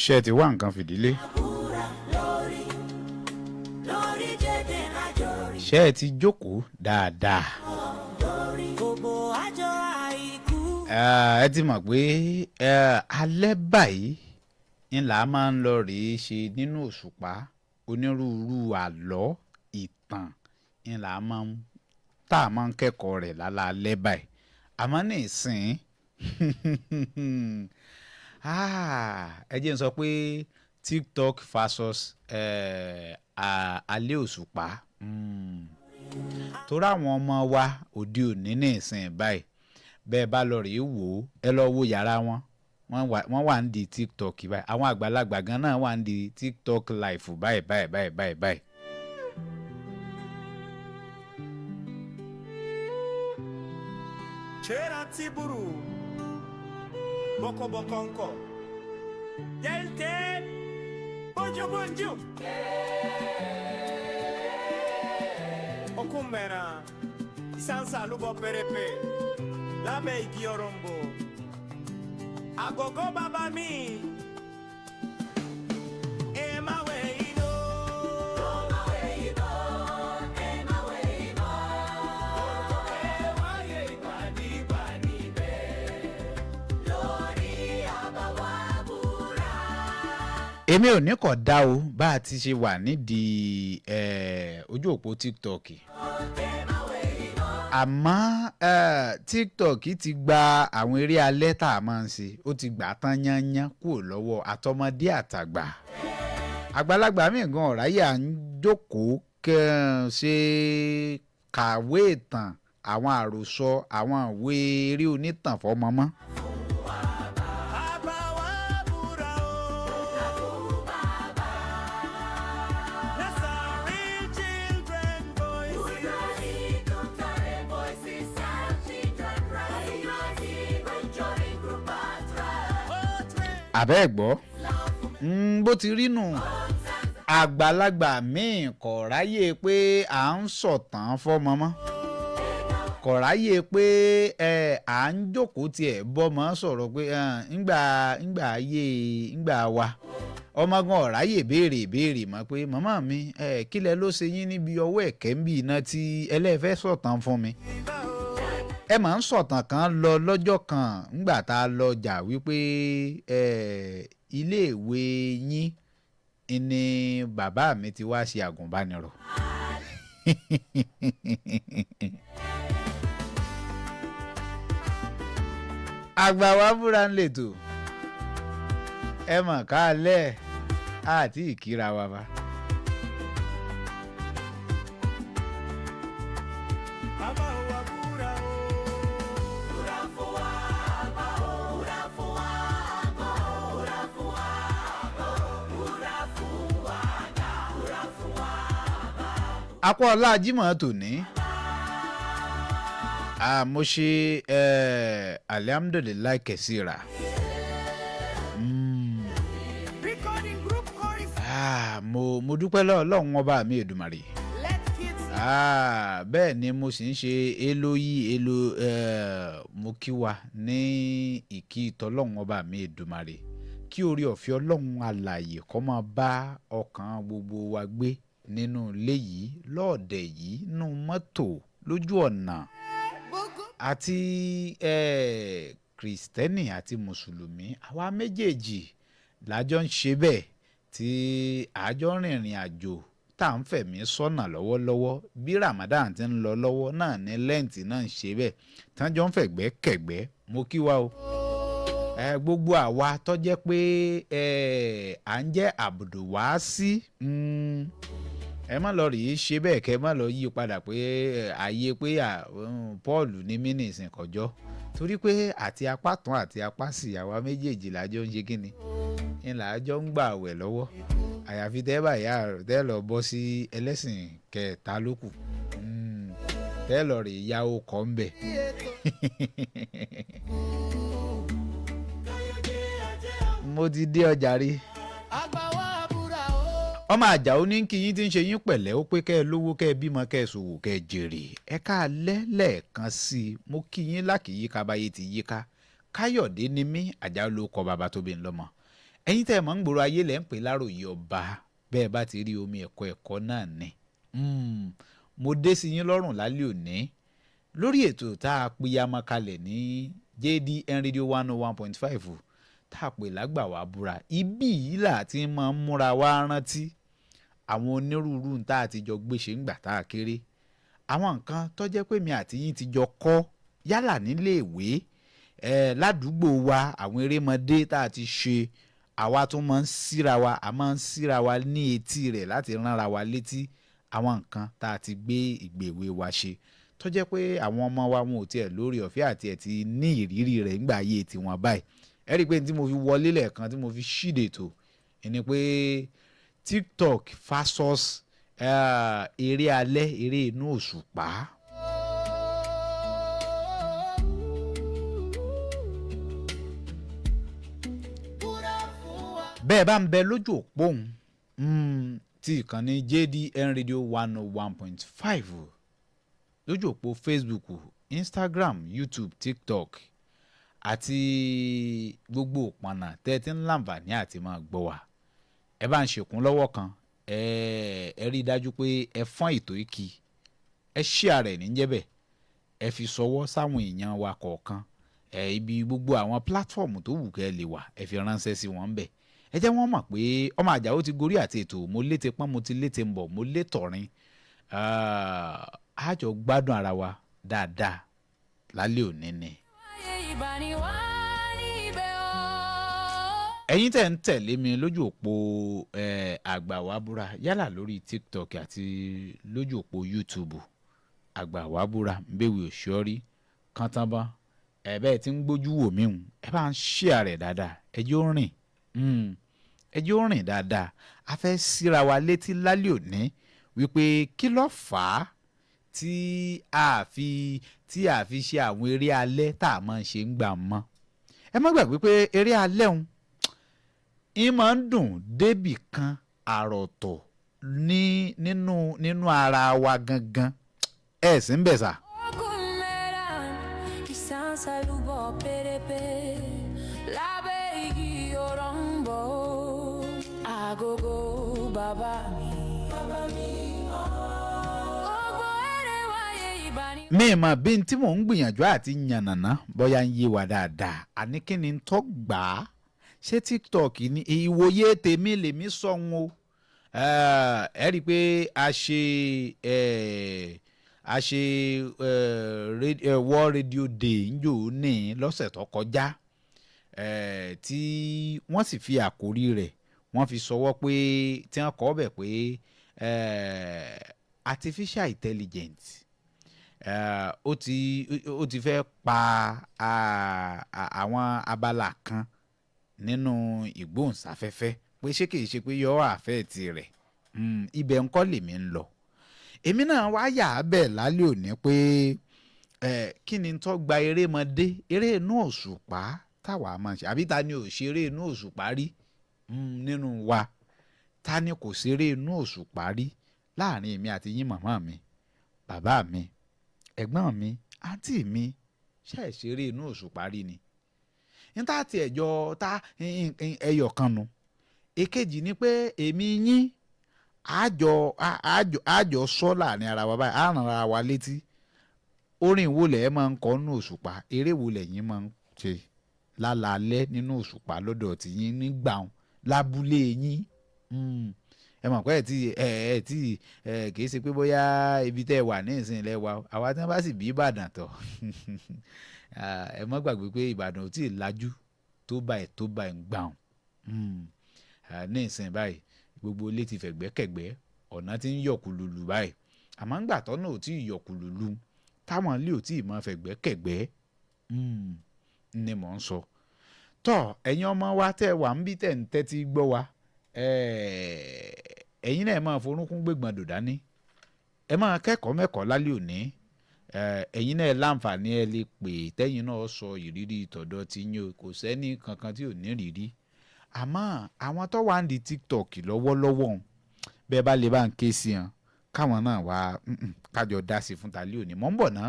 ṣé ẹ ti wá nǹkan fìdílé? ṣé ẹ ti jókòó dáadáa? ẹ ti mọ̀ pé alẹ́ báyìí ńlá máa ń lọ rèé ṣe nínú òṣùpá onírúurú àlọ́ ìtàn ńlá tá a máa ń kẹ́kọ̀ọ́ rẹ̀ lálẹ́ báyìí àmọ́ ní ìsìn ẹ jẹ́ n sọ pé TikTok versus alẹ́ òṣùpá torí àwọn ọmọ wa òde òní ní ìsìn báyìí bẹ́ẹ̀ bá lọ rèé wò ó ẹ lọ wo yàrá wọ́n wà ń di TikTok báyìí àwọn àgbàlagbà gan náà wà ń di TikTok live báyìí. C'era Tiburu Boko Bokonko Yelte Bonjo Bonjo Okumera Isansa Lubo Perepe Labe Igiorombo Agogo Baba Mi èmi ò ní kọ̀ dá o bá a ti ṣe wà nídìí ojú òpó TikTok àmọ́ TikTok ti gba àwọn eré alẹ́ tá a máa ń ṣe ó ti gbà tán yányán kúrò lọ́wọ́ àtọmọdé àtàgbà àgbàlagbà míì gan ọ̀ráyè à ń jókòó ṣe kàwé ìtàn àwọn àròsọ àwọn ìwé eré onítàn fọmọmọ. àbẹ́ ẹ̀ gbọ́ bó ti rí nù àgbàlagbà míì kò ráyè pé à ń sọ̀tàn fọ́mọ mọ́ kò ráyè pé à ń jókòó tiẹ̀ bọ́mọ sọ̀rọ̀ pé ńgbà wa ọmọ gan ọ̀ráyè béèrè mọ́ pé màmá mi kílẹ̀ ló ṣe yín níbi ọwọ́ ẹ̀kẹ́ ń bì iná tí ẹlẹ́fẹ́ sọ̀tàn fún mi. ẹ máa ń sọ̀tàn kan lọ lọ́jọ́ kan ńgbà tá a lọ jà wípé iléèwé yín ni bàbá mi ti wá ṣe àgùnbánirọ̀. àgbà wa búra ń lètò ẹ mọ̀ ká lẹ̀ àti ìkíra wa bá. akọ ọlá Jímọ̀ tòní mo ṣe alihamudulilayi kẹsíra mo dúpẹ́ lọ́wọ́ ọba mi Èdùmàrè bẹ́ẹ̀ ni mo sì ń ṣe mo kí wa ní ìkí tọ́lọ́wọ́ ọba mi Èdùmàrè kí orí ọ̀fẹ́ Ọlọ́run alààyè kó máa bá ọkàn gbogbo wa gbé nínú ilé yìí lọ́ọ̀dẹ̀ yìí nínú mọ́tò lójú ọ̀nà àti kìrìsìtẹ́nì àti mùsùlùmí àwa méjèèjì lájọ ń ṣe bẹ́ẹ̀ tí àjọ rìnrìn àjò tá à ń fẹ̀mí sọ́nà lọ́wọ́lọ́wọ́ bí Ramadan ti ń lọ lọ́wọ́ náà ní lẹ́ǹtì náà ń ṣe bẹ́ẹ̀ tájọ ń fẹ̀gbẹ́ kẹ̀gbẹ́ mo kí wa o gbogbo àwa tó jẹ́ pé à ń jẹ́ àbùdùwàásí ẹ má lọ rí ṣe bẹ́ẹ̀ kẹ́ má lọ yí padà pé àyè pé Paul ní mínísìn kọjọ́ torí pé àti apá tán àti apá sì àwa méjèèjì lájọ ń ṣe kíni ń làájọ ń gbà wẹ̀ lọ́wọ́ àyàfi tẹ́ báyà tẹ́ lọ bọ́ sí ẹlẹ́sìn kẹta lókù tẹ́ lọ rí yàwó kọ́ ń bẹ̀. mo ti dé ọjà rí ọmọ Àjàó ní kí yín tí ń ṣe yín pẹ̀lẹ́ ó pé kẹ́ ẹ lówó kẹ́ ẹ bímọ kẹ́ ẹ ṣòwò kẹ́ ẹ jèrè ẹ káalẹ́ lẹ́ẹ̀kan sí i mo kí yín lákìyíká báyé ti yíká Káyọ̀dé ni mí Àjàó ló kọ bàbá tó bí ń lọ́mọ ẹ̀yin tẹ́ ẹ mọ̀ ń gbòòrò ayé lẹ́ ń pè láròyé ọba bẹ́ẹ̀ bá ti rí omi ẹ̀kọ́ náà ni. Mo dé sí yín lọ́rùn lálẹ́ òní lórí ètò tá a pìyàmọ́ kalẹ̀ ní JDN Radio 101.5 tá a pè lágbàwá búra. Ibí yìí là ti máa ń múra wá rántí àwọn onírúurú tá a ti jọ gbéṣe ńgbà tá a kéré, àwọn nǹkan tó jẹ́ pé mi àti yín ti jọ kọ́ yálà nílé ìwé ládùúgbò wa, àwọn erémọdé tá a ti ṣe, àwa tún máa ń síra wa, a máa ń síra wa ní etí rẹ̀ láti ránra wa létí àwọn nǹkan tá a ti gbé ìgbèwé wa ṣe tó jẹ́ pé àwọn ọmọ wa wọn ò tiẹ̀ lórí ọ̀fẹ́ àti ẹ̀ ti ní ìrírí rẹ̀ ńgbà ayé tiwọn báyìí. Ẹ rí i pé tí mo fi wọlé lẹ́ẹ̀kan tí mo fi ṣíde ètò ẹni pé TikTok versus eré alẹ́, eré inú òṣùpá. Bẹ́ẹ̀ bá ń bẹ lójú òpó tí ìkànnì JDN Radio 101.5 lójú òpó Facebook, Instagram, YouTube, TikTok àti gbogbo òpànà tẹ́tí ń láǹfààní àti máa gbọ́ wa. Ẹ bá ń ṣèkún lọ́wọ́ kan ẹ rí i dájú pé ẹ fọ́n ètò ìkí, ẹ share rẹ̀ níjẹ́bẹ̀, ẹ fi sọwọ́ sáwọn èèyàn wa kọ̀ọ̀kan ibi gbogbo àwọn platform tó wù kẹ́ lè wà, ẹ fi ránṣẹ́ sí wọn bẹ̀. Ẹ jẹ́ wọ́n mọ̀ pé ọmọ Àjàó ti gorí àti ètò mo lété pọ́n mo ti lété ń bọ̀ mo lé tọ̀rin àjọ gbádùn ara wa dáadáa lálẹ́ òní ni. Ẹ̀yin tẹ́ ń tẹ̀lé mi lójú òpó Àgbàwábúra yálà lórí TikTok àti lójú òpó YouTube Àgbàwábúra Mbéwì Òṣìọ́rí Kàntánbọ́n bẹ́ẹ̀ tí ń gbójú wò mí hùn ẹ bá ń share rẹ̀ dáadáa, ẹ jẹ́ ó rìn ẹ jẹ́ ó rìn dáadáa. A fẹ́ síra wa létí lálẹ́ òní wípé kí ló fà á tí a fi ṣe àwọn eré alẹ́ tá a máa ń ṣe ń gbà mọ́. Ẹ má gbàgbé pé eré alẹ́ òun ń máa ń dùn débì kan àròtọ̀ nínú ara wa gangan. Ẹ sì ń bẹ̀ sà. Mi mà bí n tí mò ń gbìyànjú àti yànnàná bóyá ń yé wa dáadáa. Àní kí ni tó gbà á? Ṣé TikTok ni ìwòye tèmi lèmi sọ̀hún o? Ẹ rí i pé a ṣe World Radio Day njó ní lọ́sẹ̀ tó kọjá tí wọ́n sì fi àkórí rẹ̀ wọ́n fi sọwọ́ pé tí wọ́n kọ́ bẹ̀ pé artificial intelligence ó ti fẹ́ pa àwọn abala kan nínú ìgbóhùnsáfẹ́fẹ́ pé ṣé kìí ṣe pé yọ àfẹ́ ti rẹ̀ ibẹ̀ ńkọ́ lèmi ń lọ. Èmi náà wá yà á bẹ̀ lálẹ́ òní pé kí ni tó gba erémọdé eré inú òṣùpá táwa máa ń ṣe àbí ta ni ò ṣe eré inú òṣùpá rí nínú wa, ta ni kò ṣeré inú òṣùpá rí láàrin èmi àti yín, màmá mi, bàbá mi, ẹ̀gbọ́n mi, àǹtí mi, ṣe é ṣeré inú òṣùpá rí ni. Níta ti ẹ̀jọ́ ta ẹyọ kan nu. Èkejì ni pé èmi yín àjọ sọ láàrin ara wa báyìí, àrùn ara wa létí. Orin wo lẹ̀ máa ń kọ nínú òṣùpá, eré wo lẹ̀yin máa ń ṣe lálaalẹ́ nínú òṣùpá lọ́dọ̀ tí yín nígbà lábúlé yín. Ẹ mọ̀ pé kìí ṣe pé bóyá ibi tẹ́ ẹ wà ní ìsìn ilẹ̀ wa, àwa tí wọ́n bá sì bí Ìbàdàn tọ̀ ẹ mọ́ gbàgbé pé Ìbàdàn ò tí ì lajú tó báyìí ń gbà ní ìsìn báyìí gbogbo ilé ti fẹ̀gbẹ́kẹ̀gbẹ́, ọ̀nà tí ń yọ̀kùlùlù báyìí, àmọ́ ńgbà tọ́nà ò tí ì yọ̀kùlùlù táwọn ilé ò tí ì mọ fẹ̀gbẹ́kẹ̀gbẹ́ ni mò ń sọ. Tọ́ ẹ̀yin ọmọ wa tẹ́ wà ń bí tẹ́ ń tẹ́tí gbọ́ wa, ẹ̀yin náà ẹ máa forúnkún gbégbọn dò dání, ẹ máa kẹ́kọ̀ọ́ mẹ́kọ̀ọ́ lálẹ́ òní. Ẹ̀yin náà láǹfààní ẹ lè pè tẹ́yin náà sọ ìrírí tọ̀dọ̀ tí yín o, kò sẹ́ni kankan tí ò ní rírí. Àmọ́ àwọn tó wà ń di TikTok lọ́wọ́lọ́wọ́ bẹ́ẹ̀ bá lè bá ń ké sí wọn káwọn náà wá kájọ dá sí fún tàlẹ́ òní. Mọ̀ ń bọ̀ ná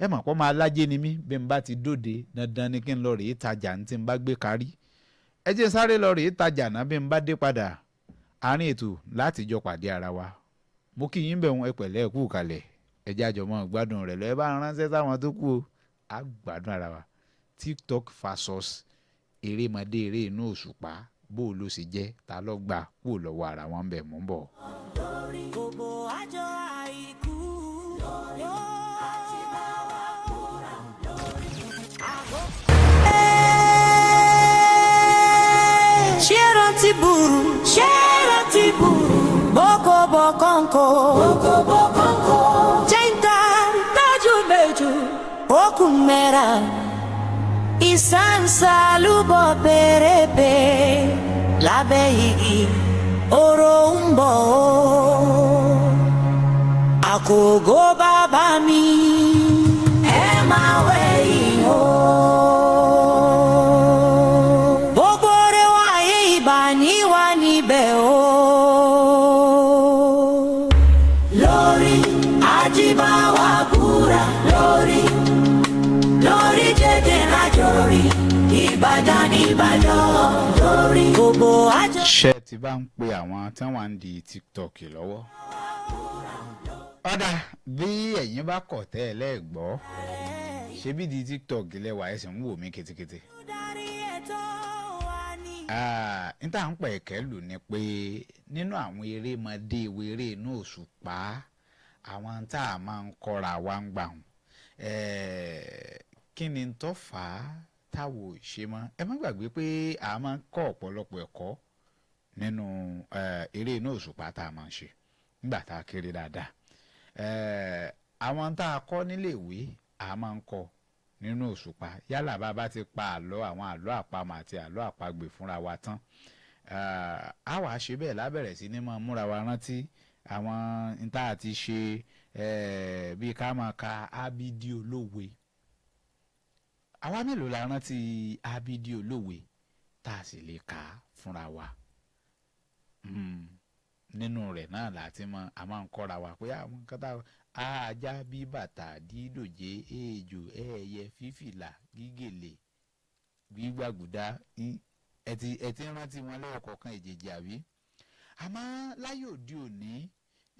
ẹ mọ̀ pọ́ máa lájé ni mí bí n bá ti dóde dandan ni kí n lọ rèé tajà ní tí n bá gbé kárí. ẹ jẹ́ sáré lọ rèé tajà náà bí n bá dé padà àárín ètò láti jọ pàdé ara wa mo kí yín bẹ̀ wọ́n ẹ pẹ̀lẹ́ ẹ kú kalẹ̀ ẹ jẹ́ àjọmọ́ gbádùn rẹ̀ lọ ẹ bá ránṣẹ́ sáwọn tó kù o á gbádùn ara wa TikTok versus erémọdé eré inú òṣùpá bó ló ṣe jẹ́ ta ló gbà kú lọ́wọ́ ara wọn bẹ̀ mú bọ̀. Gbogbo àjọ àìkú Ṣẹ́rántí buru Boko Jẹ́ǹkà dájú méjì okùn mẹ́ra ìsáǹsà lúbọ̀ pèrèpè lábẹ́ igi oró ń bọ̀ àkókò bàbá mi ẹ máa wẹ̀yìn o. Gbogbo rẹ̀ wáyé ìbáníwá níbẹ̀ o. Lórí Ajíbáwá búra lórí jẹ́jẹ́ lájọrí Ìbàdàn lórí gbogbo àjọ. ṣé ti bá ń pe àwọn tí wọ́n ń di TikTok lọ́wọ́ ọ̀dà bí ẹ̀yin bá kọ̀ tẹ́ ẹ lẹ́ẹ̀gbọ́ ṣebí di TikTok lẹ́wà ẹ̀sìn ń wò mí ketekete. n tá à ń pẹ̀ ẹ̀kẹ́ lù ni pé nínú àwọn erémọdé eré inú òṣùpá àwọn tá a máa ń kọ́ra wa ń gbà hùn kí ni tó fà á táwo ṣe mọ́ ẹ má gbàgbé pé a máa ń kọ́ ọ̀pọ̀lọpọ̀ ẹ̀kọ́ nínú eré inú òṣùpá tá a máa ń ṣe nígbà tá a kéré dáadáa àwọn tá a kọ́ nílé ìwé a máa ń kọ́ nínú òṣùpá yálà bá bá ti pa àlọ́ àwọn àlọ́ àpamọ̀ àti àlọ́ àpagbè fúnra wa tán a wà ṣe bẹ́ẹ̀ lábẹ̀rẹ̀ sí ní máa múra wa rántí àwọn níta àti ṣe bíi ká máa ka ábídí olówe àwa mélòó la rántí ábídí olówe tá a sì lè kà á fúnra wa nínú rẹ̀ náà láti mọ a máa ń kọ́ra wa pé àwọn nǹkan tá ajá bí bàtà dídòjé èèjò ẹ̀ẹ̀yẹ fífìlà gígèlè gbígbàgùdá ẹ ti rántí wọn lẹ́ẹ̀kọ̀ọ̀kan èjèèjì àbí àmọ́ láyé òde òní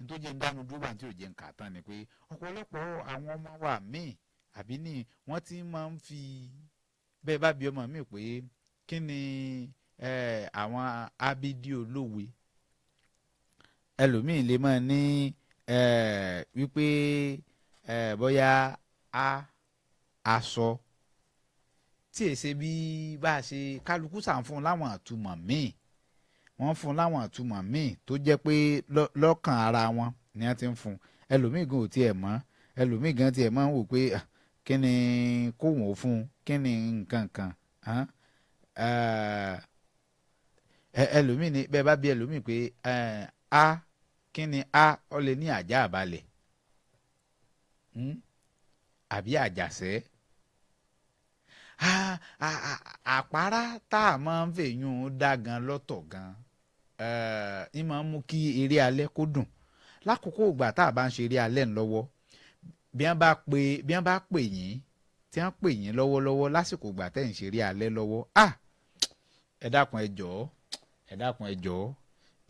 tó jẹ́ ń dánu dúró bá tí ò jẹ́ ń kà tán ni pé ọ̀pọ̀lọpọ̀ àwọn ọmọ wa míì àbí ní wọ́n ti máa ń fi bẹ́ẹ̀ bá bí ọmọ mi pé kí ni àwọn ábídí olówe ẹlòmíì lè máa ní wípé bóyá aṣọ tí èsè bí bá a ṣe kálukú sàn fún láwọn àtúmọ̀ míì wọ́n fún láwọn àtúmọ̀ míì tó jẹ́ pé lọ́kàn ara wọn ni wọ́n ti ń fún ẹlòmíì gan ò tiẹ̀ mọ̀ ẹlòmíì gan tiẹ̀ máa ń wò pé kí ni kóhùn ó fún kí ni nǹkan kan ẹlòmíì ni bẹ́ẹ̀ bá bí ẹlòmíì pé kí ni ọ lè ní àjà àbálẹ̀ àbí àjàṣẹ́ àpárá tá a máa ń fèyún dá gan lọ́tọ̀ gan ń máa ń mú kí eré alẹ́ kó dùn lákòókò ìgbà tá a bá ń ṣe eré alẹ́ ńlọ́wọ́ bí wọ́n bá pè yín tí wọ́n pè yín lọ́wọ́lọ́wọ́ lásìkò ìgbà tẹ́ ń ṣe eré alẹ́ lọ́wọ́ ẹ dákun ẹ jọ̀ọ́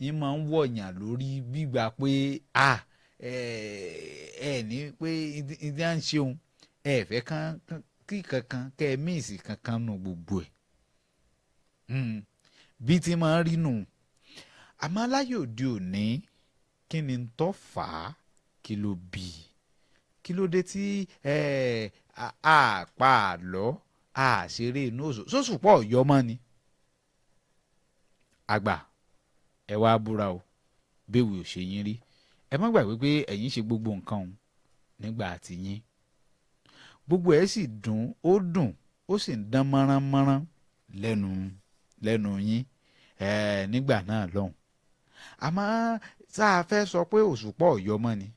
yín máa ń wọ̀nyàn lórí gbígbà pé ẹ ní pé ìdí à ń ṣeun ẹ fẹ́ kí kankan kẹ́ ẹ míìsì kankan nù gbogbo ẹ̀ bí ti máa ń rí nù àmọ́ láyé òde òní kí ni tó fà á kí ló bí kí ló dé tí àpá àlọ́ àṣeré inú òṣùpá ọ̀yọ́ mọ́ ni àgbà ẹ wá búra o béèwì ò ṣe yín rí ẹ má gbàgbé pé ẹ̀yin ṣe gbogbo nǹkan ọ̀hún nígbà àti yín gbogbo ẹ̀ sì dùn ó sì ń dán mọ́rán-mọ́rán lẹ́nu yín nígbà náà lọ́hùn àmọ́ tá a fẹ́ sọ pé òṣùpá ọ̀yọ́ mọ́ ni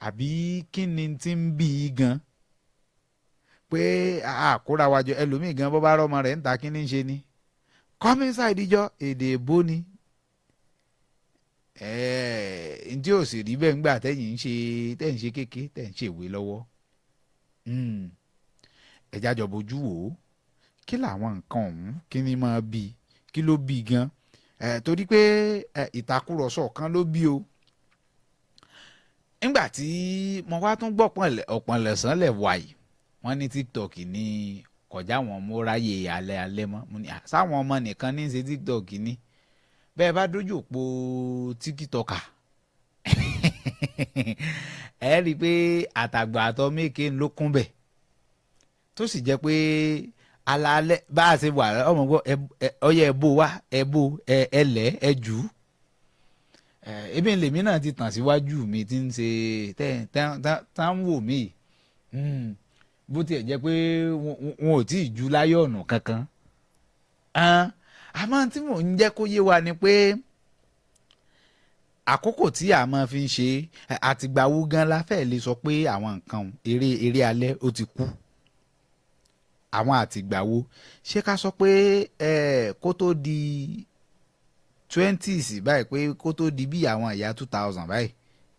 àbí kí ni ti ń bí i gan pé àkóra wájọ ẹlòmíì gan bó bá rọ́mọ rẹ̀ ń ta kí ni ń ṣe ni come inside ìjọ èdè èbó ni ǹjẹ́ ò sì rí bẹ́ẹ̀ ńgbà tẹ́ ń ṣe kéke tẹ́ ń ṣèwé lọ́wọ́ ẹ̀já jọ bójú wò ó kí làwọn nǹkan ọ̀hún kí ni máa bí kí ló bí gan torí pé ìtàkùrọ̀sọ kan ló bí o. nígbà tí mo wá tún gbọ́ ọ̀pọ̀nlẹ̀sán lẹ̀ wáyé wọ́n ní TikTok ní kọjá wọn mo ráyè alẹ́ mọ́ mo ní sáwọn ọmọ nìkan ní í ṣe TikTok ní bẹ́ẹ̀ bá dójú òpó TikTok ẹ rí i pé àtàgbà àtọ méke ló kún bẹ̀ tó sì jẹ́ pé alaalẹ́ bá a ṣe wà ọmọ gbọ́ ọyẹ ẹ̀bù wá ẹ̀bù ẹlẹ́ ẹ̀jù ebi lèmi náà ti tàn síwájú mi ti ń ṣe tá ń wò mí bó tiẹ̀ jẹ́ pé wọn ò tí ì ju láyọ̀nù kankan àmọ́ tí mò ń jẹ́ kó yé wa ni pé àkókò tí a máa fi ń ṣe àtìgbàwo gan la fẹ́ lè sọ pé àwọn nǹkan eré alẹ́ ó ti kú àwọn àtìgbàwo ṣé ká sọ pé kó tó di 20s báyìí pé kó tó di bí àwọn ìyá 2000 báyìí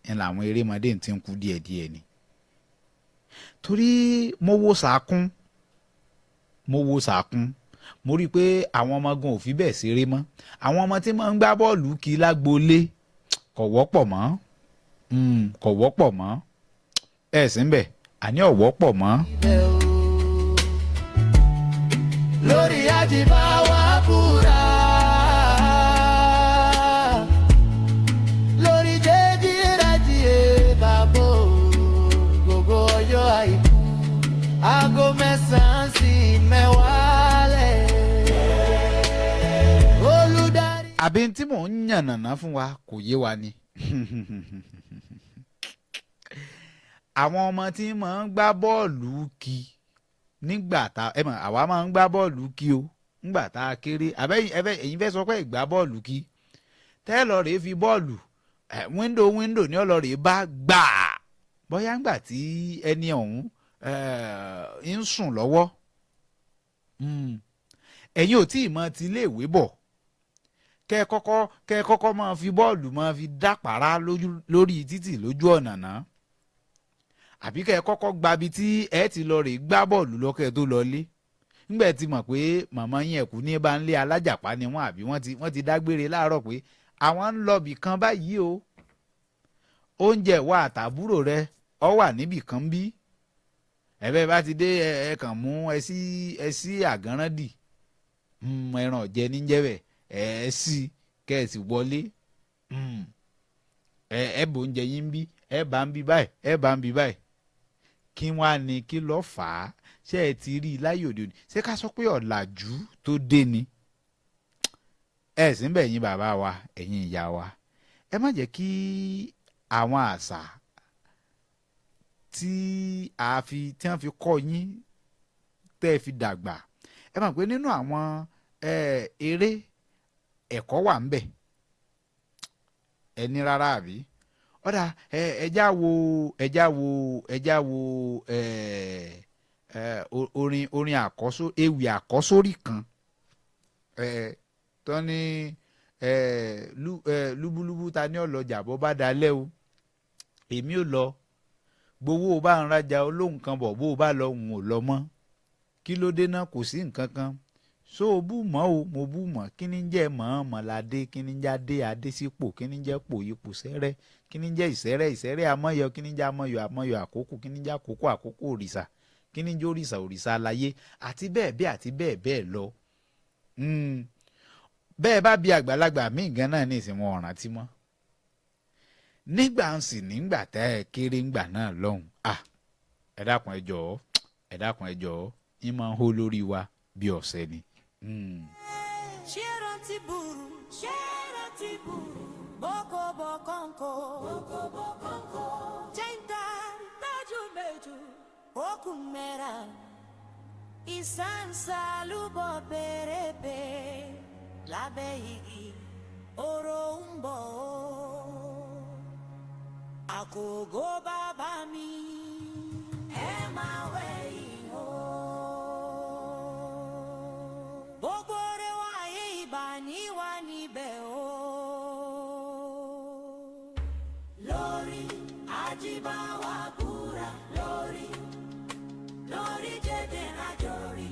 ń làwọn erémọdé ti ń kú díẹ̀díẹ̀ ni torí mo wo sàkún mo rí i pé àwọn ọmọ gan ò fi bẹ́ẹ̀ ṣeré mọ́ àwọn ọmọ tí máa ń gbá bọ́ọ̀lù kí lágboolé kò wọ́pọ̀ mọ́ ẹ̀ sí ń bẹ̀ àní ò wọ́pọ̀ mọ́. lórí àjìbá wa búra lórí jẹ́jì rájì bàbá gbogbo ọjọ́ àìkú aago 9 sí 10 lẹ̀ olùdarí. àbí tí mò ń yànnàná fún wa kò yé wa ni àwọn ọmọ tí máa ń gbá bọ́ọ̀lù kí nígbà tá àwa máa ń gbá bọ́ọ̀lù kí o nígbà tá a kéré ẹ̀yin fẹ́ sọ pé ìgbá bọ́ọ̀lù kí tẹ́lọ̀ rèé fi bọ́ọ̀lù wíńdò ní ọlọ́rẹ̀ bá gbà bóyá ńgbà tí ẹni ọ̀hún ń sùn lọ́wọ́ ẹ̀yin ò tí ì mọ ti iléèwé bọ̀ kẹ́ ẹ kọ́kọ́ máa fi bọ́ọ̀lù máa fi dápàrá lórí títì lójú ọ̀nà náà àbí kẹ́ ẹ kọ́kọ́ gbabi tí ẹ ti lọ rè gbá bọ́ọ̀lù lọ́kẹ́ tó lọlé ńgbà tí mọ̀ pé màmá yín ẹ̀kú ní bá ń lé alájàpá ni wọ́n àbí wọ́n ti dágbére láàárọ̀ pé àwọn ń lọ bì kan báyìí o oúnjẹ wa àtàbúrò rẹ ọ wà níbì kan bí ẹ̀bẹ̀ bá ti dé ẹ kàn mú ẹ sí àgánrándì ẹran ọ̀jẹ̀ níjẹ́bẹ̀ ẹ sí kẹ́ ẹ sì wọlé ẹ bò oúnjẹ yín bí ẹ bá ń bí báyìí ẹ bá ń bí báyìí kí wọ́n á ní kí lọ́ọ́ fà á ṣé ẹ ti rí i láyé òde òní ṣé ká sọ pé ọ̀làjú tó dé ni ẹ sì ń bẹ̀ yín bàbá wa ẹ̀yin ìyá wa ẹ má jẹ́ kí àwọn àṣà tí wọ́n fi kọ́ yín tẹ́ ẹ fi dàgbà ẹ mọ̀ pé nínú àwọn eré ẹ̀kọ́ wà ń bẹ̀ ẹni rárá àbí ọ̀dà ẹja wo orin ewì àkọ́sórí kan tó ní lúbúlúbú ta ní ọlọ́jà bó bá dalẹ̀ o èmi ò lọ gbowó bá ń rajà olóhùn kan bọ̀ bó bá lọ òun ò lọ mọ́ kí ló dé náà kò sí nǹkan kan so o bú mọ́ o mo bú mọ́ kí ni jẹ́ mọ̀ọ́mọ́ládé kí ni jẹ́ adé sípò kí ni jẹ́ pò ipò sẹ́rẹ́ kí ni jẹ́ ìsẹ́rẹ́ amọ́yọ kí ni jẹ́ amọ́yọ àkókò kí ni jẹ́ àkókò òrìṣà kí ni jẹ́ òrìṣà aláyé àti bẹ́ẹ̀ bẹ́ẹ̀ lọ. bẹ́ẹ̀ bá bí àgbàlagbà míì gan náà ní ìsìn wọn ọ̀rántí mọ́ nígbà ń sì nígbà tẹ́ ẹ kéré ńgbà náà lọ́hùn ẹ dákun ẹ jọ̀ọ́ yín máa ń hó lórí wa bí ọ̀sẹ̀ ni. Ṣẹ́rántí buru, boko bokonko, jẹ́ńdà tájú méjù, okùn mẹ́ra, ìsáǹsá lúbọ̀ pérépé, lábẹ́ igi, oró ń bọ̀ ó, àkókò bàbá mi, ẹ máa wẹ̀yìn o. Gbogbo rẹ̀ wáyé ìbáníwá níbẹ̀ o. Lórí Ajíbáwá búra lórí jẹ́dẹ̀ rájọ́rí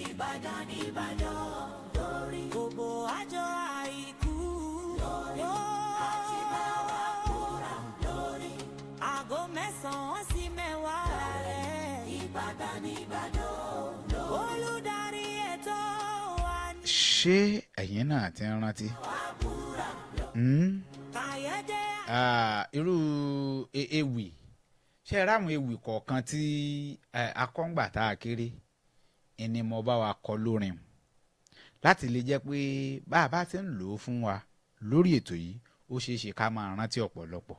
Ìbàdàn. Ìbàdàn lórí gbogbo àjọ àìkú lórí Àjíbáwá búra lórí aago 9 sí 10 alẹ́ Ìbàdàn lórí olùdarí ètò wa ní. ṣé ẹ̀yin náà ti ń rántí? Irú ewì ṣe é ráwọn ewì kọ̀ọ̀kan tí akọ́ngbà tá a kéré ẹni mo bá wa kọ lórin láti lè jẹ́ pé bá a bá ti ń lò ó fún wa lórí ètò yìí ó ṣeé ṣe ká máa rántí ọ̀pọ̀lọpọ̀.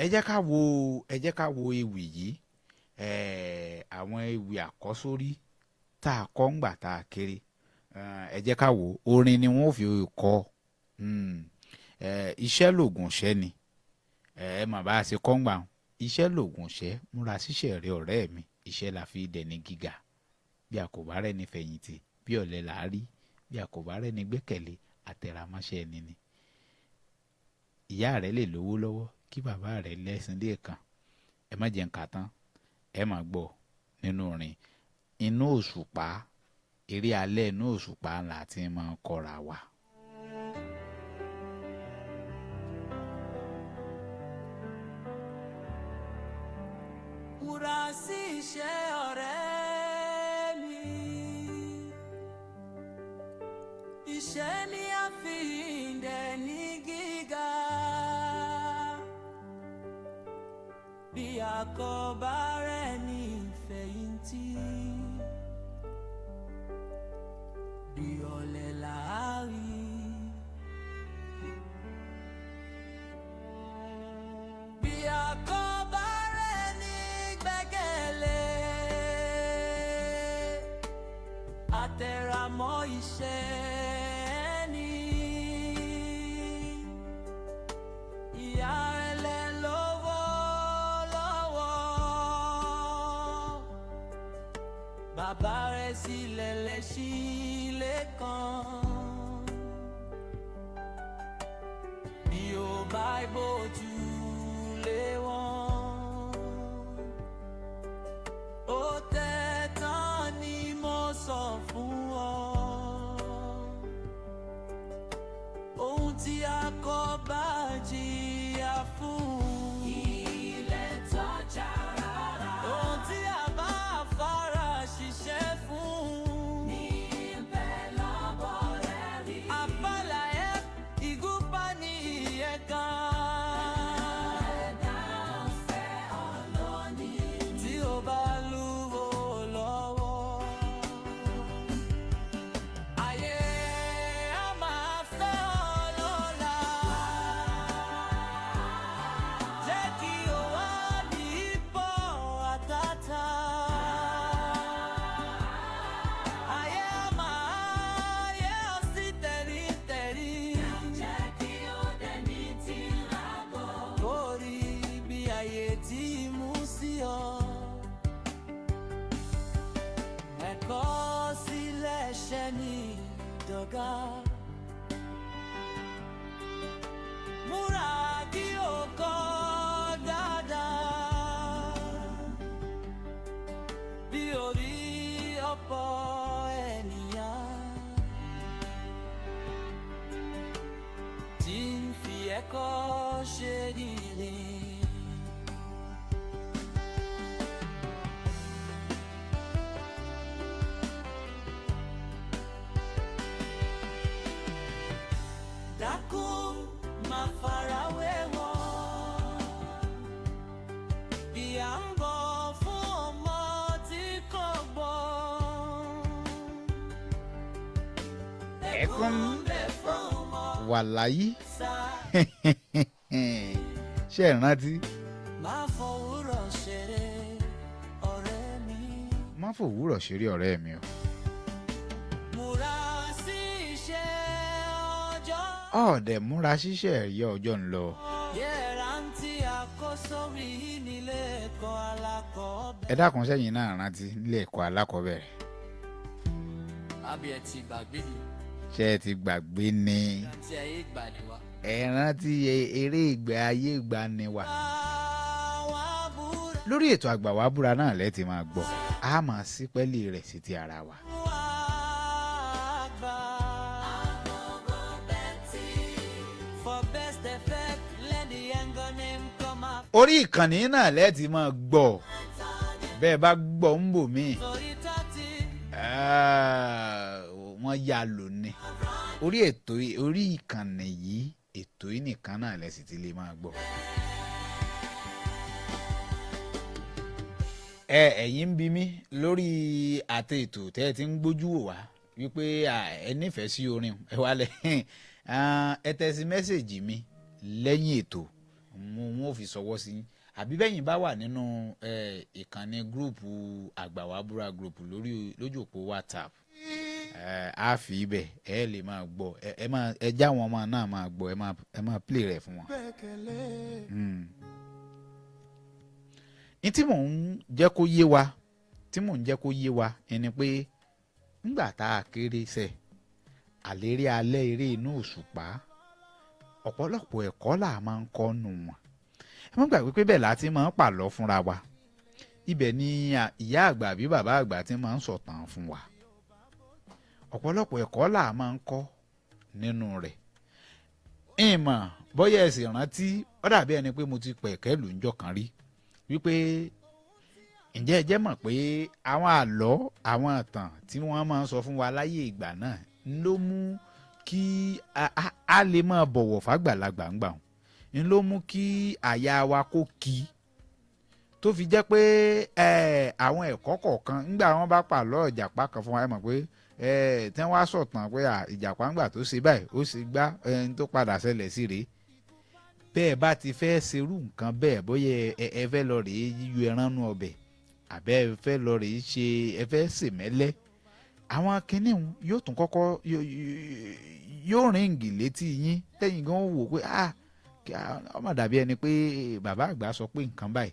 ẹ jẹ́ ká wo ewì yìí, àwọn ewì àkọ́sórí tá a kọ́ ńgbà tá a kéré. Ẹ jẹ́ ká wo orin ni wọ́n fi kọ iṣẹ́ lògùn ṣẹ́ ni ẹ mà bá a ṣe kọ́ ńgbà iṣẹ́ lògùn ṣẹ́ múra ṣíṣẹ́ rẹ ọ̀rẹ́ mi iṣẹ́ la fi dẹni gíga bí a kò bá rẹ́ni fẹ̀yìntì bí ọ̀lẹ là á rí bí a kò bá rẹ́ni gbẹ́kẹ̀lé àtẹ̀ramọ́ṣẹ́ ẹni ni. Ìyá rẹ lè lówó lọ́wọ́ kí bàbá rẹ lẹ́sìn lẹ́ẹ̀kan ẹ má jẹ́ nǹkan tán ẹ má gbọ́ nínú orin inú òṣùpá eré alẹ́ inú òṣùpá ńlá tí máa ń kọ́ra wa. Múra sí iṣẹ́ ọ̀rẹ́ mi, iṣẹ́ ni a fi ń dẹni gíga bí a kò bá rẹ́ni fẹ̀yìntì bí ọ̀lẹ là á rí. Bí a kò bá rẹ́ni gbẹ́kẹ̀lé àtẹ̀ramọ́ iṣẹ́ ẹni ìyá ẹlẹ́ lówó lọ́wọ́ bàbá rẹ̀ sílẹ̀ lẹ́sìn lẹ́kan bí ó bá bójú lé wọn ó tẹ́ tán ni mo sọ fún ọ ohun tí a kò bá jìyà fún ilẹ̀ tọ́jà rárá ohun tí a bá fara ṣiṣẹ́ fún níbẹ̀ lọ́bọ̀ rẹ̀ rí àpàlà ẹ̀ ìgúnpá ní ìyẹn kan. Múra kí o kọ́ dáadáa bí orí ọ̀pọ̀ ènìyàn tí ń fi ẹ̀kọ́ ṣe rere. Dákun má farawé wọn bí à ń bọ̀ fún ọmọ tí kò gbọ́. Ẹkún wàláyé ṣe é rántí. Má fòwúrọ̀ ṣeré ọ̀rẹ́ mi. Má fòwúrọ̀ ṣeré ọ̀rẹ́ mi o. Múra sí iṣẹ́ ọjọ́. Ọ̀dẹ̀ múra ṣíṣe ẹ̀yẹ ọjọ́ ń lọ. Yẹ̀rà ń tí àkóso rí nílé ẹ̀kọ́ alákọ̀ọ́bẹ̀rẹ̀. Ẹ dákun sẹ́yìn náà rántí nílé ẹ̀kọ́ alákọ̀ọ́bẹ̀rẹ̀. Àbí ẹ ti gbàgbé ni. Ṣé ẹ ti gbàgbé ni? Rántí ayé ìgbà ni wa. Ẹ rántí eré ìgbà ayé ìgbà ni wa. Lórí ètò Àgbàwábúra náà lẹ́ẹ̀ ti máa gbọ́. a máa sí pẹ́lí rẹ̀ sí ti ara wa. orí ìkànnì náà lẹ́ẹ̀tì máa gbọ́ bẹ́ẹ̀ bá gbọ́ ń bò mí wọ́n yà lónìí orí ìkànnì yìí ètò yìí nìkan náà lẹ́sìn tí lè máa gbọ́. ẹ̀yin ń bi mí lórí àtẹ ètò tẹ́ ẹ ti ń gbójú wò wá wípé ẹ nífẹ̀ẹ́ sí orin ẹ wá lẹ́yìn ẹ tẹ̀sí mẹ́sẹ̀gì mi lẹ́yìn ètò mo fi sọwọ́ sí yín àbí bẹ́yìn bá wà nínú ìkànnì gúrùpù àgbàwábúrà gúrùpù lójú òpó WhatsApp a fi ibẹ̀ ẹ lè máa gbọ́ ẹ já wọn ọmọ náà máa gbọ́ ẹ máa play rẹ̀ fún wọn. ní tí mò ń jẹ́ kó yé wa ẹni pé nígbà tá a kéré sẹ̀ àlérí alẹ́ eré inú òṣùpá ọ̀pọ̀lọpọ̀ ẹ̀kọ́ là máa ń kọ́ nù wọn. ẹ má gbàgbé pé bẹ́ẹ̀ láti máa ń pàlọ́ fúnra wa ibẹ̀ ni ìyá àgbà àbí bàbá àgbà ti máa ń sọ̀tàn fún wa. ọ̀pọ̀lọpọ̀ ẹ̀kọ́ là máa ń kọ́ nínú rẹ̀. ìmọ̀ bọ́yá ẹ sì rántí ó dàbí ẹni pé mo ti pẹ̀kẹ́ lù ń jọ kan rí wípé ǹjẹ́ ẹ jẹ́ mọ̀ pé àwọn àlọ́ àwọn ìtàn tí wọ́n máa ń sọ fún wa láyé ìgbà náà ló mú kí a lè máa bọ̀wọ̀ fàgbàlagbà ń gbà wọn ń ló mú kí àyà wa kó kí tó fi jẹ́ pé àwọn ẹ̀kọ́ kọ̀ọ̀kan ńgbà wọn bá pàlọ́ ìjàpá kan fún wa ẹ mọ̀ pé tí wọ́n á sọ̀tàn pé ìjàpá ńgbà tó ṣe báyìí ó ṣe gbá ẹni tó padà ṣẹlẹ̀ sí rèé bẹ́ẹ̀ bá ti fẹ́ ṣerú nǹkan bẹ́ẹ̀ bóyá ẹ fẹ́ lọ rèé yíyọ ẹran nú ọbẹ̀ àbẹ́ ẹ fẹ́ lọ rèé ṣe ẹ fẹ́ sèmẹ́lẹ́ àwọn kìnìún yóò tún kọ́kọ́ yóò ríǹgì létí yín tẹ́yìn gan wò pé ọmọ dàbí ẹni pé bàbá àgbà sọ pé nǹkan báyìí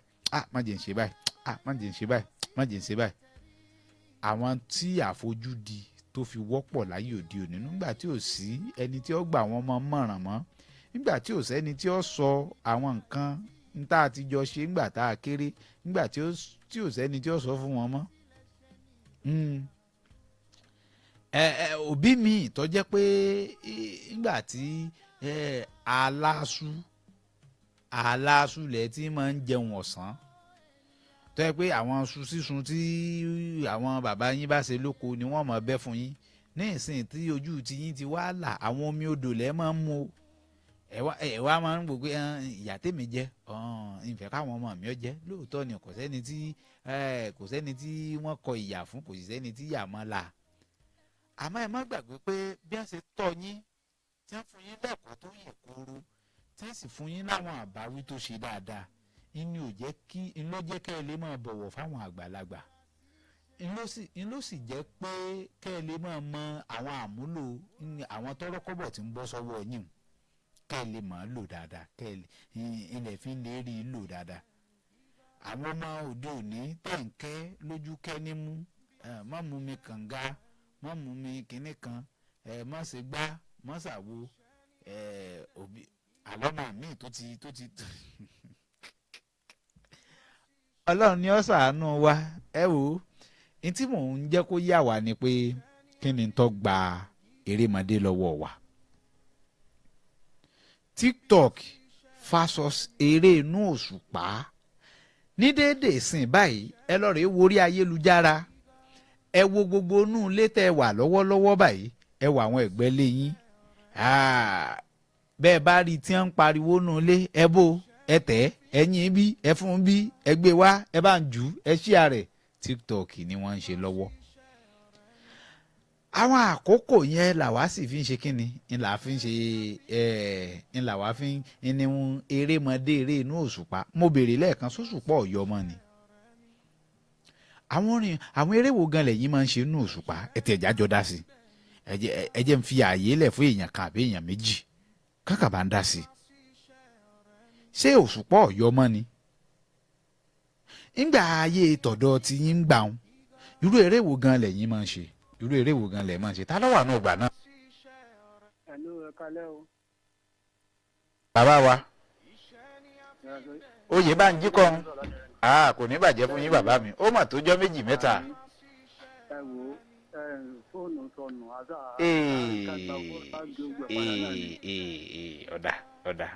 má jẹ́ ń ṣe báyìí má jẹ́ ń ṣe báyìí má jẹ́ ń ṣe báyìí. àwọn tí àfojúdi tó fi wọ́pọ̀ láyé òde òní nígbà tí ò sí ẹni tí ó gbà wọ́n mọ̀ràn mọ́ nígbà tí ò sẹ́ni tí ó sọ àwọn nǹkan tá a ti jọ ṣe nígbà tá a kéré nígbà tí ò sẹ́ni tí ó sọ fún wọn mọ́. òbí mi tó jẹ́ pé nígbà tí aláṣu lẹ̀ tí máa ń jẹun ọ̀sán tó yẹ pé àwọn iṣu sísun tí àwọn bàbá yín bá ṣe lóko ni wọ́n máa bẹ́ fún yín ní ìsìn tí ojú tiyín ti wá là àwọn omi odò lẹ́ máa ń mu ẹ wá máa ń gbọ́ pé ìyá tèmi jẹ ìfẹ́ káwọn ọmọ mi ọ jẹ lóòótọ́ ni kò sẹ́ni tí wọ́n kọ ìyà fún kò sì sẹ́ni tí ìyà máa là àmọ́ ẹ má gbàgbé pé bí wọ́n ṣe tọ́ yín tí wọ́n fún yín lẹ́kọ̀ọ́ tó yè kóró tí wọ́n sì fún yín láwọn àbáwí tó ṣe dáadáa inú ò jẹ́ kí inú jẹ́ kẹ́ ẹ lè máa bọ̀wọ̀ fáwọn àgbàlagbà inú sì jẹ́ pé kẹ́ ẹ lè máa mọ àwọn àmúlò àwọn tọ́rọ́kọ́bọ̀ tí ń bọ́ sọ́wọ́ yín kẹ́ ẹ lè máa lò dáadáa kẹ́ ẹ ilẹ̀ fi lè rí i lò dáadáa. àwọn ọmọ òde òní tẹ̀ǹkẹ́ lójú kẹ́ ní mú má mú mi kànga má mú mi kinní kan má ṣe gbá má ṣàwo òbí àlọ́mọ mi tó ti ọlọ́run ni ó ṣàánú wa ẹ wò ó ní tí mò ń jẹ́ kó yà wá ni pé kí ni tó gba erémọdé lọ́wọ́ wa. TikTok versus eré inú òṣùpá ní déédéé sìn báyìí ẹ lọ rèé worí ayélujára ẹ wo gbogbo inú ilé tẹ́ wà lọ́wọ́lọ́wọ́ báyìí ẹ wo àwọn ẹ̀gbẹ́ lé yín bẹ́ẹ̀ bá rí tí wọ́n ń pariwo nù ilé ẹ bó ẹ tẹ̀ ẹ̀yìn bí ẹ fún bí ẹ gbé wá ẹ bá ń jù ẹ ṣíà rẹ̀ TikTok ni wọ́n ń ṣe lọ́wọ́. àwọn àkókò yẹn làwa sì fi ń ṣe kínni ńlá fi ń ṣe ńlá wa fi ń ní erémọdé eré inú òṣùpá mo béèrè lẹ́ẹ̀kan sóṣùpá ọ̀yọ́ mọ́ ni. àwọn eré wo gan lẹ́yìn máa ń ṣe inú òṣùpá ẹ ti ẹ̀já jọ dá sí ẹ jẹ́ ń fi ààyè lẹ̀ fún èèyàn kan àbí èèyàn méjì kákà bá ń dá sí ṣé òṣùpá ọ̀yọ́ mọ́ ni ńgbà ayé tọ̀dọ̀ tí yín ń gbà ń irú eré wo gan lẹ́yìn máa ń ṣe irú eré wo gan lẹ́yìn máa ń ṣe ta ló wà náà gbà náà. ẹ̀lú ẹ̀ka lẹ́ o. bàbá wa oyè bá ń jí kọ́ kò ní bàjẹ́ fún yín bàbá mi ó mà tó jọ́ méjì mẹ́ta. ẹ wo fóònù sọnù àṣà ọ̀dà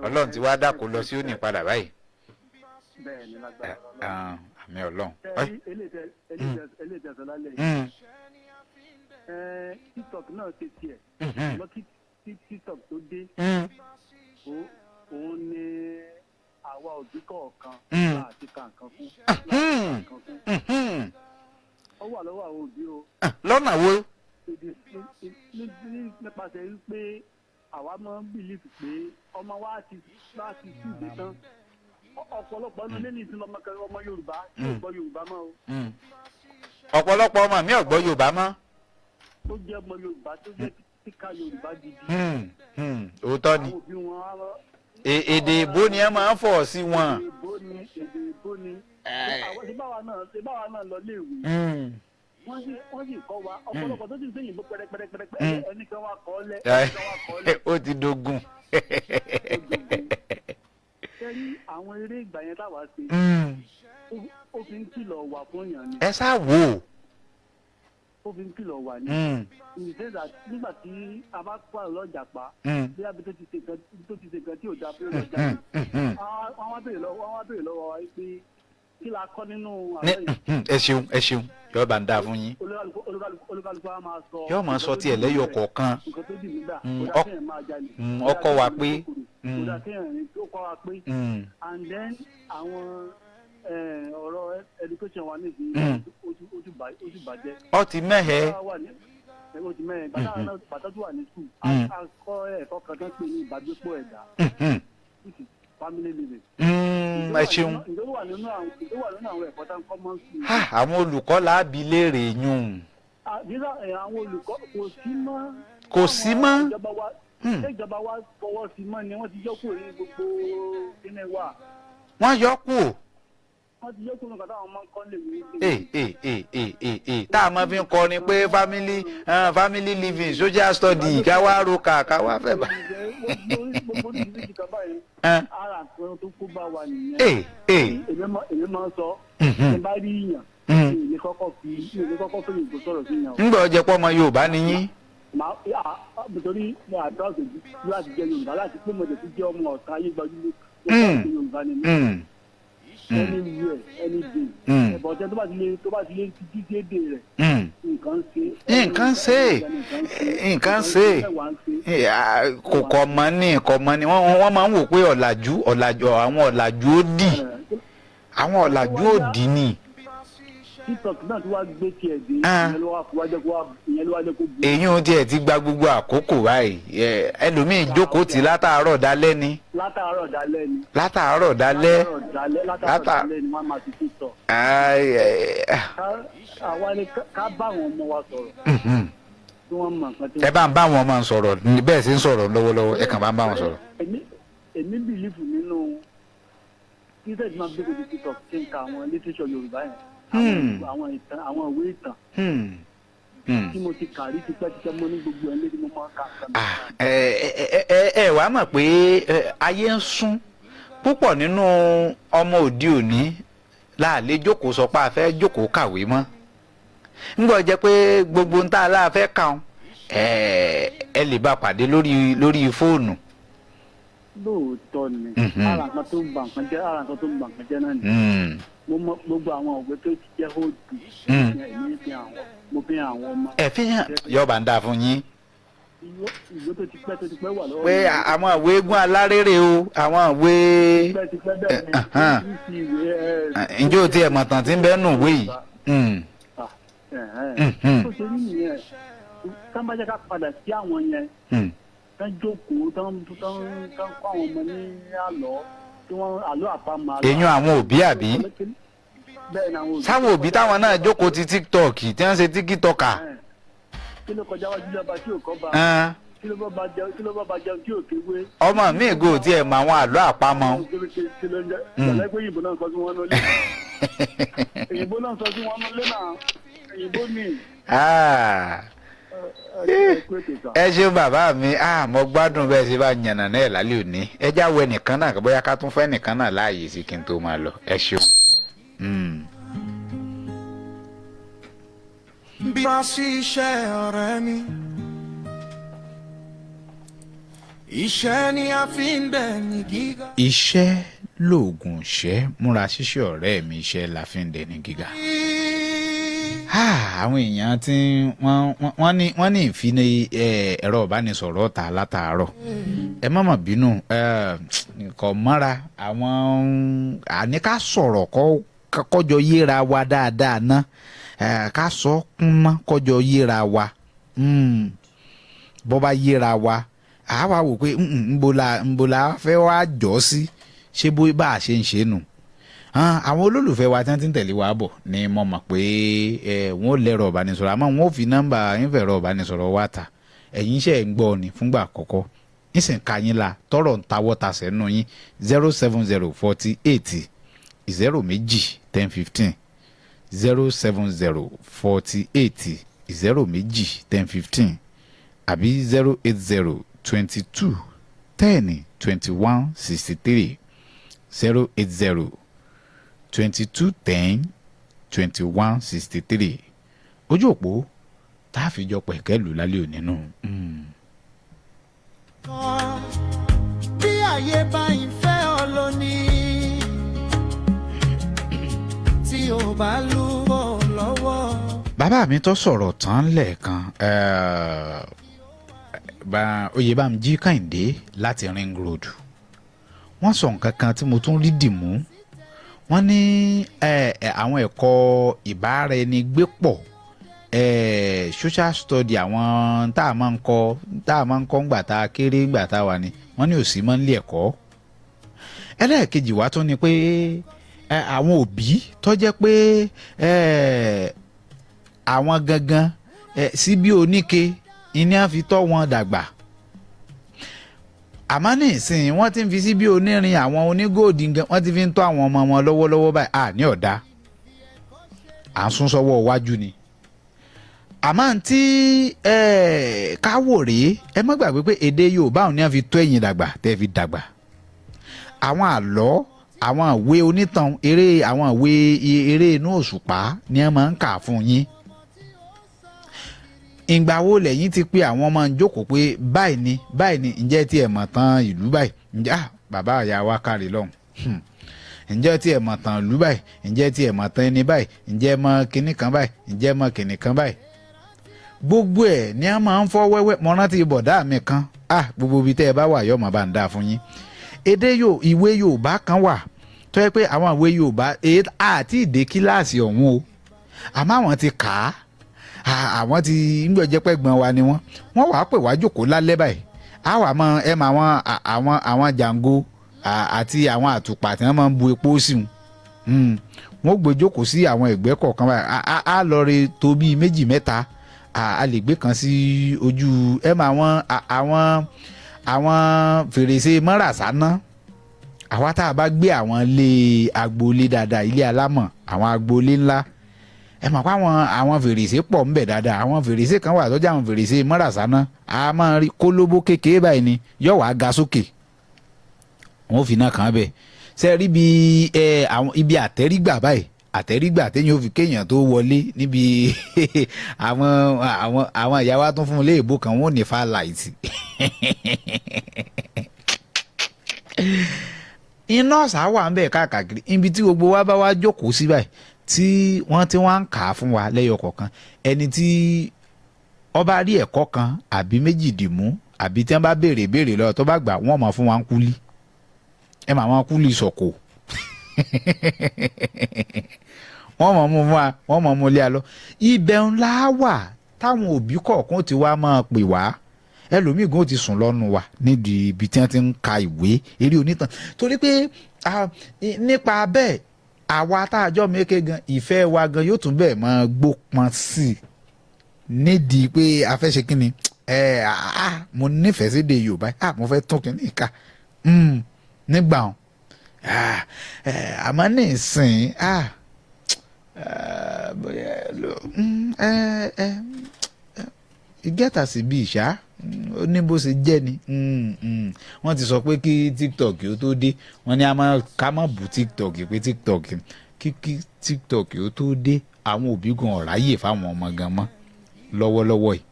ọlọ́run ti wá dákò lọ sí òní padà báyìí. bẹ́ẹ̀ ni lágbára àmì ọlọ́run. eléjẹsọ lálẹ́ yìí tiktok náà ṣe tiẹ̀ lọ tiktok tó dé òun ni àwa òbí kọ̀ọ̀kan láti kàǹkan fún ó wà lọ́wọ́ àwọn òbí o. lọ́nà wo. nípasẹ̀ wípé àwa máa ń bìlífù pé ọmọ wa ti ṣùgbọ́n tán ọ̀pọ̀lọpọ̀ ọdún lẹ́yìn ìsinmi ọmọ Yorùbá tí ò gbọ́ Yorùbá mọ́ o. ọ̀pọ̀lọpọ̀ ọmọ mi ò gbọ́ Yorùbá mọ́. tó jẹ́ ọmọ Yorùbá tó jẹ́ kíkà Yorùbá gidi. òótọ́ ni èdè ìbò ni ẹ máa ń fọ̀ sí wọn. èdè ìbò ni ìbáwa náà lọ léèwé wọ́n sì kọ́ wa ọ̀pọ̀lọpọ̀ tó ti ń sẹ́yìn bó pẹ́rẹ́pẹ́rẹ́pẹ́rẹ́ ẹnìkan wa kọ́ lẹ́ ó ti dogun. sẹ́rí àwọn eré ìgbà yẹn táwa ṣe ó fi ń kìlọ̀ wà fún yàn ni. ẹ sá wò. ó fi ń kìlọ̀ wà ní. ìṣèjà nígbà tí a bá kó àlọ́ ọjà pa bí abẹ́ tó ti ṣe kan tí ò dáa pé ó lọ jáde wọ́n wá béèrè lọ́wọ́ wa pé kí la kọ́ nínú àlọ́ yìí. ẹ ṣeun yóò bá ń dáa fún yín. olúkálùkù á máa sọ. yóò máa sọ tiẹ̀ lẹ́yọ̀ kọ̀ọ̀kan. nǹkan tó dì mí gbà kó dà kéèyàn máa jalè. ọkọ wa pé. kó dà kéèyàn rìn tó kọ́ wa pé. and then àwọn ọ̀rọ̀ education wa níbi ojú bàjẹ́. ó ti mẹ́hẹ̀ẹ́. ó ti mẹ́hẹ̀ẹ́ bàtà tó wà ní school. a kọ́ ẹ̀kọ́ kan tó ń pè ní ìbágbépọ̀ ẹ̀dá. family living. ẹ ṣeun. ìjọba wà nínú àwọn ẹ̀kọ́ tá ń kọ́ mọ́ sí. àwọn olùkọ́ làábi léèrè yún. àwọn olùkọ́ kò sí mọ́. ìjọba wa fọwọ́ sí mọ́ ni wọ́n ti yọ kúrò ní gbogbo kíní wa. wọ́n yọ kúrò. wọ́n ti yọ kúrò nǹkan táwọn máa ń kọ́ lè wí. tá a máa fi ń kọrin pé family living social study káwá roka káwá fẹ́ bá. gbogbo oríṣiríṣi kan báyìí ara nǹkan tó kó bá wa nìyẹn. èmi máa ń sọ ẹ bá rí yàn èmi kọ́kọ́ fi ìbò sọ̀rọ̀ sí yàn. ńgbà ọjọ́ pọ́ ọmọ Yorùbá ni yín. nítorí àdúrà òṣèlú láti jẹ Yorùbá láti pé mo jẹ ti jẹ ọmọ ọ̀tá ayé gbajúmọ̀ Yorùbá ni mí. any day ẹ̀bọ̀tẹ́ tó bá ti lé títí dédé rẹ̀ nǹkan ṣe kò mọ́ ni wọ́n máa ń wò pé àwọn ọ̀làjú ó dì ní. TikTok náà tí wàá gbé tiẹ̀ dé ìyẹn ló wá jẹ́ kó bu. èyí ò tiẹ̀ ti gba gbogbo àkókò báyìí ẹlòmíín jókòó tì látàárọ̀ dalẹ́ ni. látàárọ̀ dalẹ́ ni wọ́n máa ti TikTok. àwa ni ká bá àwọn ọmọ wa sọ̀rọ̀ tí wọ́n mọ̀ nǹkan tí wọ́n. ẹ bá ń bá àwọn ọmọ sọ̀rọ̀ bẹ́ẹ̀ sì ń sọ̀rọ̀ lọ́wọ́lọ́wọ́ ẹ kàn bá ń bá wọn sọ̀rọ̀. èmi bìlífù nínú títẹ̀ tí máa gbé kó TikTok ṣe ń ka àwọn literature Yorùbá yẹn. àwọn ìtàn àwọn ìwé ìtàn tí mo ti kà rí tipẹ́tipẹ́ mo ní gbogbo ẹ̀ lédi mo máa ń kà. ẹ wàá mọ̀ pé ayé ń sún púpọ̀ nínú ọmọ òde òní láàlẹ́ jókòó sọ pé a fẹ́ jókòó kàwé mọ́ ńgbọ́ jẹ́ pé gbogbo ń tá a láà fẹ́ kà ẹ lè bá pàdé lórí fóònù. lóòótọ́ ni ara nǹkan tó ń ba nǹkan jẹ́ náà nìyẹn. mo mọ gbogbo àwọn òwe tó ti jẹ́ hold mo fi hàn àwọn ọmọ. ẹ fi hàn yọba ń dà fún yín. ìwé tó ti pẹ́ wà lọ́wọ́. pé àwọn ìwé eégún alárèrè o àwọn ìwé. tipẹ́ bẹ́ẹ̀ ǹjẹ́ o tiẹ̀ mọ̀ tán tí ń bẹ́ẹ̀ nù ìwé yìí. ó ṣe rí nìyẹn ká bá jẹ́ ká padà sí àwọn yẹn tán jókòó tán kọ́ àwọn ọmọ ní àlọ́ tí wọ́n àlọ́ àpamọ́. èèyàn àwọn òbí àbí sáwọn òbí táwọn náà jókòó ti TikTok tí wọ́n ṣe tíkítọ́kà. kí ló kọjá wájú lọ́ba tí ò kọ́ bá kí ló bá jẹun tí ò kéwé. ọmọ mi ìgò tí ẹ mọ àwọn àlọ́ àpamọ́. kí ló ń jẹ́ ọ̀lẹ́gbẹ́ òyìnbó náà sọ sí wọn lólé òyìnbó náà sọ sí wọn lólé náà òyìnbó mi. ẹ ṣeun bàbá mi mo gbádùn bẹ́ẹ̀ ṣe bá yànnà náà lálẹ́ òní ẹ jáwọ́ ẹnìkan náà bóyá ká tún fẹ́ nìkan náà láàyè sí kí n tó máa lọ ẹ ṣeun. bí wọ́n sí iṣẹ́ ọ̀rẹ́ mi iṣẹ́ ni a fi ń bẹ̀ ní gíga. iṣẹ́ lóògùn ìṣẹ́, múra ṣíṣe ọ̀rẹ́ mi, iṣẹ́ la fi ń dẹ̀ ní gíga. àwọn èèyàn tí wọ́n ní ìfini ẹ̀rọ ìbánisọ̀rọ̀ ta látàárọ̀, ẹ má mà bínú, kò mọ́ra àwọn àní ká sọ̀rọ̀ kọjọ yéra wa dáadáa ná, ká sọ kúnná kọjọ yéra wa, bọ́ bá yéra wa àwa wò pé nbola fẹ́ wá jọ́ sí, ṣé bó bá a ṣe ń ṣe nù. àwọn olólùfẹ́ wa tí wọ́n ti ń tẹ̀lé wa bọ̀ ni mo mọ̀ pé wọ́n lẹ́rọ ìbánisọ̀rọ̀, àmọ́ wọ́n fi nọ́mbà ìfẹ̀rọ ìbánisọ̀rọ̀ wa ta, ẹ̀yin iṣẹ́ ń gbọ́ ni fúngbà àkọ́kọ́ nísìn ká yín la tọrọ ń tawọ́ ta sẹ́nu yín 07048 02 1015 07048 02 1015 àbí 080 22 10 21 63 080 22 10 21 63 ojú òpó tá a fi jọ pẹ̀kẹ́lù lálẹ́ òní nù. bí ayé bá ń fẹ́ ọ lónìí tí o bá lù ọ́ lọ́wọ́. bàbá mi tó sọ̀rọ̀ tán lẹ́ẹ̀kan Oyèbámjí Kẹ́hìndé láti Ring Road, wọ́n sọ nǹkan kan tí mo tún rí dìmú. wọ́n ní àwọn ẹ̀kọ́ ìbáraẹnigbépọ̀ social study àwọn tá a máa ń kọ́ ńgbà tá a kéré ńgbà tá a wà ní, wọ́n ní òsì máa ń lé ẹ̀kọ́. ẹlẹ́ẹ̀kejì wá tún ni pé àwọn òbí tó jẹ́ pé àwọn gangan síbí oníke ìní á fi tọ́ wọn dàgbà, àmọ́ ní ìsìn wọ́n ti ń fi síbí onírin àwọn onígòdì wọ́n ti fi ń tọ́ àwọn ọmọ wọn lọ́wọ́lọ́wọ́ báyìí ní ọ̀dà à ń sún sọ́wọ́ iwájú ni. àmọ́ tí káwò rèé, ẹ má gbàgbé pé èdè Yorùbá òun ni wọ́n fi tọ́ ẹ̀yin dàgbà tẹ́ fi dàgbà. àwọn àlọ́, àwọn ìwé onítàn, àwọn ìwé eré inú òṣùpá ni wọ́n máa ń kà fún yín. ìgbà wo lẹ́yìn ti pé àwọn ọmọ ń jókòó pé báyìí ni ǹjẹ́ tí ẹ̀ mọ̀ tán ìlú báyìí, ǹjẹ́ bàbá àyà wa kárí lọ́hùn, ǹjẹ́ tí ẹ̀ mọ̀ tán ìlú báyìí, ǹjẹ́ tí ẹ̀ mọ̀ tán ẹni báyìí, ǹjẹ́ mọ̀ kinní kan báyìí, ǹjẹ́ mọ̀ kinní kan báyìí. gbogbo ẹ̀ ni a máa ń fọ́ wẹ́wẹ́. mo rántí bọ̀dá mi kan, gbogbo ibi tẹ́ ẹ bá wà yọ̀ mọ̀ bá ń dá fún yín. ìwé Yorùbá kan wà tó yẹ pé àwọn ìwé Yorùbá àti ìdè kíláàsì ọ̀hún o, àmọ́ àwọn ti kà á, àwọn ti ń gbọ́jẹ́ pẹ́ gbọ́n wa ni wọ́n wàá pè wá jókòó lálẹ́ báyìí. àwa mọ ẹ mọ àwọn jàǹgó àti àwọn àtùpà tí wọ́n máa ń bu epo sí wọ́n gbé jókòó sí àwọn ẹ̀gbẹ́ kọ̀ọ̀kan báyìí. a lọ rí tó bíi méjì mẹ́ta, a lè gbé kan sí ojú ẹ mọ àwọn fèrèsé mọ́ràsáná. àwa tá a bá gbé àwọn ilé agboolé dáadáa, ilé alámọ̀, àwọn agboolé ńlá, ẹ mọ̀ pé àwọn fèrèsé pọ̀ ńbẹ̀ dáadáa. àwọn fèrèsé kan wà tọ́jú àwọn fèrèsé mọ́ràsáná, a máa rí kólóbó kékeré báyìí ni yóò wá ga sókè, wọn ò fi náà kàn án bẹ́ẹ̀. ṣe rí ibi àtẹ́rígbà báyìí, àtẹ́rígbà téèyàn ò fi kéèyàn tó wọlé níbi àwọn ìyá wa tún fún un léèbó kan, wọn ò ní fa láìtì. iná ọ̀sà wà ń bẹ̀ káàkiri ibi tí gbogbo wa bá wá jókòó sí báyìí tí wọ́n ti wá ń kà á fún wa lẹ́yọ kọ̀ọ̀kan. ẹni tí ọba rí ẹ̀kọ́ kan àbí méjì dìmú, àbí tí wọ́n bá béèrè lọ tó bá gbà wọ́n mọ̀ fún wa ń kúlí. ẹ mà wọn kúlí sọ̀kò wọ́n mọ̀ mú fún wa, wọ́n mọ̀ mú lé a lọ. ibẹ̀ ńlá wà táwọn òbí kọ̀ọ̀kan ti wá máa pè wá. ẹlòmíì gan ti sùn lọ́nu wa nídìí ibi tí wọ́n ti ń ka ìwé eré onítàn, torí pé nípa bẹ́ẹ̀ àwa tá a jọ méke gan ìfẹ́ wa gan yóò tún bẹ́ẹ̀ máa gbópọn sí i nídìí pé a fẹ́ ṣe kí ni mo nífẹ̀ẹ́ sí èdè Yorùbá, mo fẹ́ tún kínní ká nígbà wọn. àmọ́ ní ìsìn ìgẹ́ta sí bí ìṣá ó ní bó ṣe jẹ́ ni. wọ́n ti sọ pé kí TikTok ó tó dé, wọ́n ní ká má bú TikTok pé TikTok kí TikTok ó tó dé àwọn òbí gan ọ̀ráyè fáwọn ọmọ gan mọ́ lọ́wọ́lọ́wọ́ yìí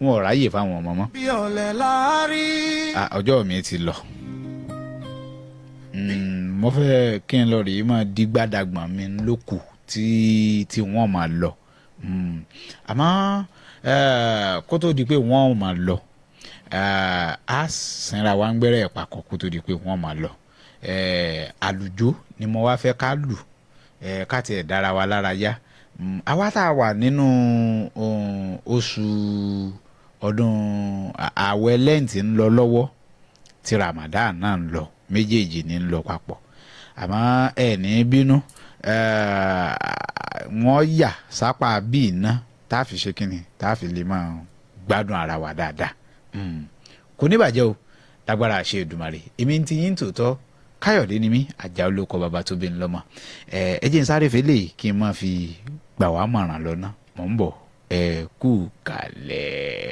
wọn ọ̀ráyè fáwọn ọmọ mọ́. bí ọ̀lẹ láárí. ọjọ́ mi ti lọ mo fẹ́ kí n lọ rèé máa di gbádàgbọ̀n mi lókù tí wọ́n máa lọ àmọ́ kó tó di pé wọ́n máa lọ á sinra wa ń gbẹ́rẹ́ ìpàkọ́ kó tó di pé wọ́n máa lọ àlùjó ni mo wá fẹ́ ká lù ká tiẹ̀ dára wa lára yá àwa tá a wà nínú oṣù ọdún ààwẹ̀ lẹ́ǹtì ń lọ lọ́wọ́ tí Ramadan náà ń lọ méjèèjì ní ń lọ papọ̀ àmọ́ ẹ̀ ní bínú wọ́n yà sápá bíi iná tá a fi ṣe kínni tá a fi lè máa gbádùn ara wa dáadáa kò ní bàjẹ́ o lágbára àṣẹ Èdùmàrè èmi ti yín tòótọ́ Káyọ̀dé ni mí Àjàó olóko bàbá tó bí ń lọ́mọ ẹ jẹ́ n sáré fẹ́lẹ̀ kí n máa fi gbà wá mọ̀ràn lọ́nà mò ń bọ̀ ẹ kú kalẹ̀.